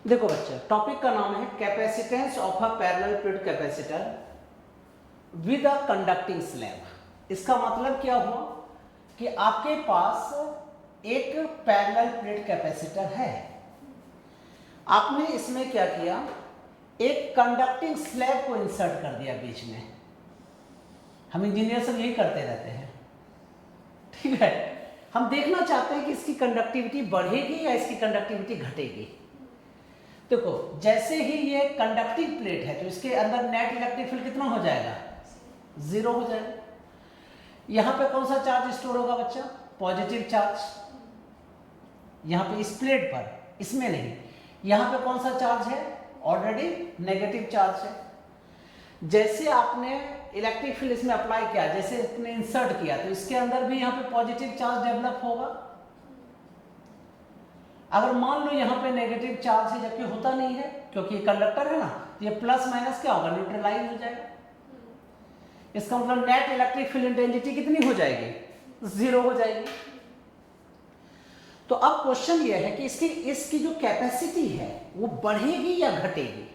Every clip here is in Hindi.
देखो बच्चा, टॉपिक का नाम है capacitance of a parallel plate capacitor with a conducting slab. इसका मतलब क्या हुआ कि आपके पास एक पैरेलल प्लेट कैपेसिटर है, आपने इसमें क्या किया, एक कंडक्टिंग स्लैब को इंसर्ट कर दिया बीच में। हम इंजीनियर सब यही करते रहते हैं, ठीक है। हम देखना चाहते हैं कि इसकी कंडक्टिविटी बढ़ेगी या इसकी कंडक्टिविटी घटेगी। देखो, जैसे ही ये कंडक्टिंग प्लेट है तो इसके अंदर नेट इलेक्ट्रिक फील्ड कितना हो जाएगा, 0 हो जाएगा। यहां पे कौन सा चार्ज स्टोर होगा बच्चा, पॉजिटिव चार्ज। यहां पे इस प्लेट पर, इसमें नहीं, यहां पे कौन सा चार्ज है, ऑलरेडी नेगेटिव चार्ज है। जैसे आपने इलेक्ट्रिक फील्ड इसमें अप्लाई किया, जैसे इसने इंसर्ट किया, तो इसके अंदर भी यहाँ पे पॉजिटिव चार्ज डेवलप होगा। अगर मान लो यहाँ पे नेगेटिव चार्ज है, जबकि होता नहीं है क्योंकि कंडक्टर है ना, तो ये प्लस माइनस क्या होगा, न्यूट्रलाइज हो जाएगा। इसका मतलब नेट इलेक्ट्रिक फील्ड इंटेंसिटी कितनी हो जाएगी, 0 हो जाएगी। तो अब क्वेश्चन ये है कि इसकी जो कैपेसिटी है वो बढ़ेगी या घटेगी।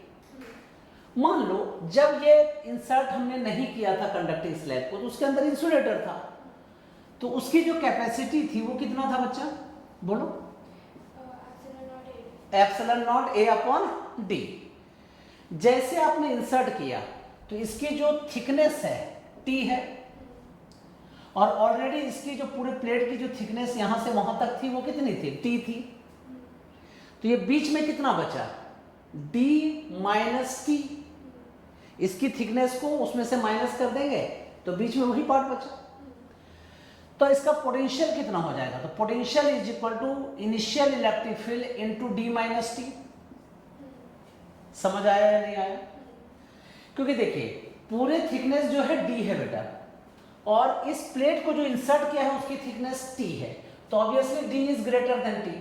मान लो जब ये इंसर्ट हमने नहीं किया था कंडक्टिंग स्लैब को, तो उसके अंदर इंसुलेटर था, तो उसकी जो कैपेसिटी थी वो कितना था बच्चा, बोलो, epsilon not a upon D. जैसे आपने इंसर्ट किया तो इसकी जो थिकनेस है टी है, और ऑलरेडी इसकी जो पूरे प्लेट की जो थिकनेस यहां से वहां तक थी वो कितनी थी, टी थी। तो ये बीच में कितना बचा, डी माइनस टी। इसकी थिकनेस को उसमें से माइनस कर देंगे तो बीच में वही पार्ट बचा। तो इसका पोटेंशियल कितना हो जाएगा, तो potential is equal to initial electric field into D minus T. समझ आया या नहीं आया? क्योंकि देखिए पूरे थिकनेस जो है डी है बेटा, और इस प्लेट को जो इंसर्ट किया है उसकी थिकनेस टी है, तो obviously d is greater than t.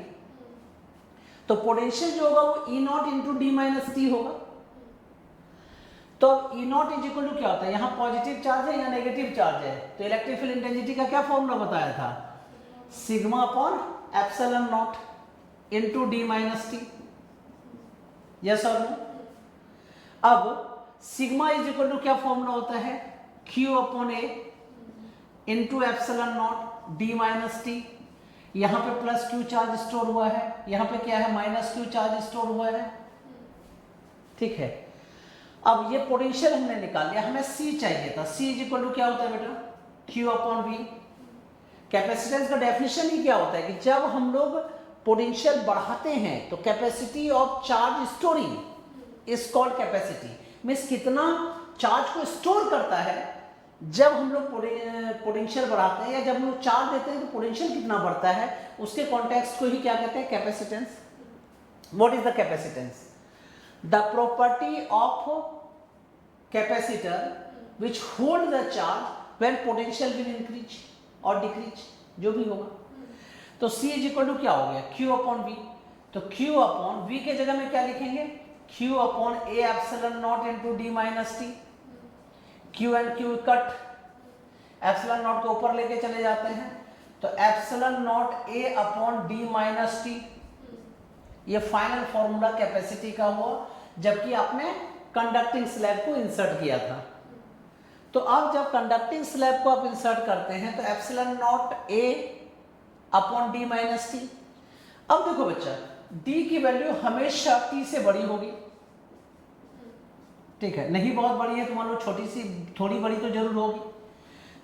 तो पोटेंशियल जो होगा वो E naught into d minus t होगा। तो E naught is equal to क्या होता है, यहाँ पॉजिटिव चार्ज है या नेगेटिव चार्ज है, तो इलेक्ट्रिक फील्ड इंटेंसिटी का क्या फॉर्मूला बताया था, sigma upon epsilon not into D minus T. Yes और नो? अब सिग्मा इज इक्वल टू क्या फॉर्मूला होता है, Q upon A into epsilon not D minus T. यहां पे प्लस क्यू चार्ज स्टोर हुआ है, यहां पे क्या है, माइनस क्यू चार्ज स्टोर हुआ है, ठीक है। अब ये पोटेंशियल हमने निकाल लिया, हमें C चाहिए था। C इज इक्वल टू क्या होता है बेटा, Q अपॉन V। कैपेसिटेंस का डेफिनेशन ही क्या होता है कि जब हम लोग पोटेंशियल बढ़ाते हैं तो capacity of charge storing is called capacity. Means कितना चार्ज को स्टोर करता है जब हम लोग पोटेंशियल बढ़ाते हैं, या जब हम लोग चार्ज देते हैं तो पोटेंशियल कितना बढ़ता है, उसके कॉन्टेक्स्ट को ही क्या कहते हैं, capacitance. What is the capacitance, the property of capacitor which hold the charge when potential will increase or decrease, जो भी होगा। तो C इज इक्वल टू क्या हो गया, Q अपॉन V। तो Q अपॉन V के जगह में क्या लिखेंगे, Q upon A epsilon not into D minus T. Q and Q cut, epsilon not को ऊपर लेके चले जाते हैं, तो epsilon naught A upon D minus T. ये फाइनल फॉर्मूला कैपेसिटी का हुआ जबकि आपने कंडक्टिंग स्लैब को इंसर्ट किया था। तो अब जब कंडक्टिंग स्लैब को आप इंसर्ट करते हैं तो epsilon naught A upon D minus T. अब देखो बच्चा, D की वैल्यू हमेशा T से बड़ी होगी, ठीक है, नहीं बहुत बड़ी है तो मान लो छोटी सी, थोड़ी बड़ी तो जरूर होगी।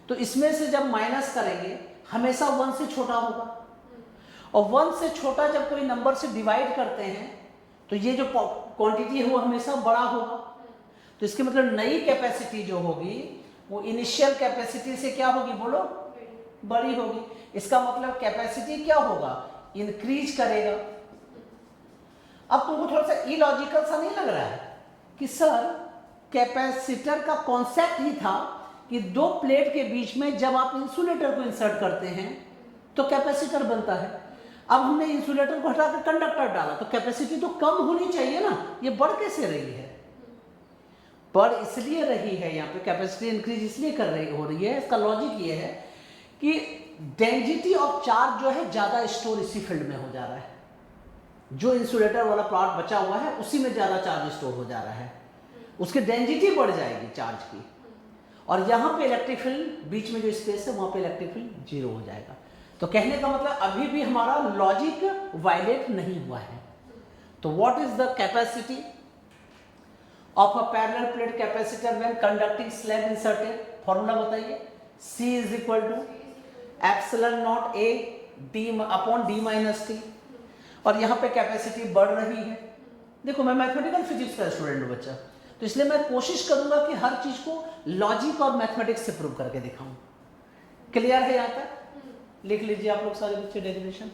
तो इसमें से जब माइनस करेंगे हमेशा 1 से छोटा होगा, और 1 से छोटा जब कोई नंबर से डिवाइड करते हैं तो ये जो क्वांटिटी है वो हमेशा बड़ा होगा। तो इसके मतलब नई कैपेसिटी जो होगी वो इनिशियल कैपेसिटी से क्या होगी, बोलो, बड़ी होगी। इसका मतलब कैपेसिटी क्या होगा, इंक्रीज करेगा। अब तुमको थोड़ा सा इलॉजिकल सा नहीं लग रहा है कि सर कैपेसिटर का कॉन्सेप्ट ही था कि दो प्लेट के बीच में जब आप इंसुलेटर को इंसर्ट करते हैं तो कैपेसिटर बनता है। अब हमने इंसुलेटर को हटाकर कंडक्टर डाला तो कैपेसिटी तो कम होनी चाहिए ना, ये बढ़ कैसे रही है, बढ़ इसलिए रही है, यहाँ पे कैपेसिटी इंक्रीज इसलिए हो रही है। इसका लॉजिक ये है कि डेंसिटी ऑफ चार्ज जो है ज्यादा स्टोर इसी फील्ड में हो जा रहा है। जो इंसुलेटर वाला पार्ट बचा हुआ है उसी में ज़्यादा चार्ज स्टोर हो जा रहा है, उसकी डेंसिटी बढ़ जाएगी चार्ज की, और यहाँ पे इलेक्ट्रिक फील्ड बीच में जो स्पेस है वहाँ पे इलेक्ट्रिक फील्ड जीरो हो जाएगा। तो कहने का मतलब अभी भी हमारा लॉजिक वायलेट नहीं हुआ है। तो what is the capacity of a parallel plate capacitor when conducting slab inserted? Formula बताइए। C is equal to epsilon naught A D upon D minus T, और यहाँ पे कैपेसिटी बढ़ रही है। देखो मैं मैथमेटिकल फिजिक्स का स्टूडेंट हूँ बच्चा, तो इसलिए मैं कोशिश करूंगा कि हर चीज को लॉजिक और मैथमेटिक्स से प्रूव करके दिखाऊं। क्लियर है यहाँ तक? लिख लीजिए आप लोग सारे बच्चे डेरिवेशन।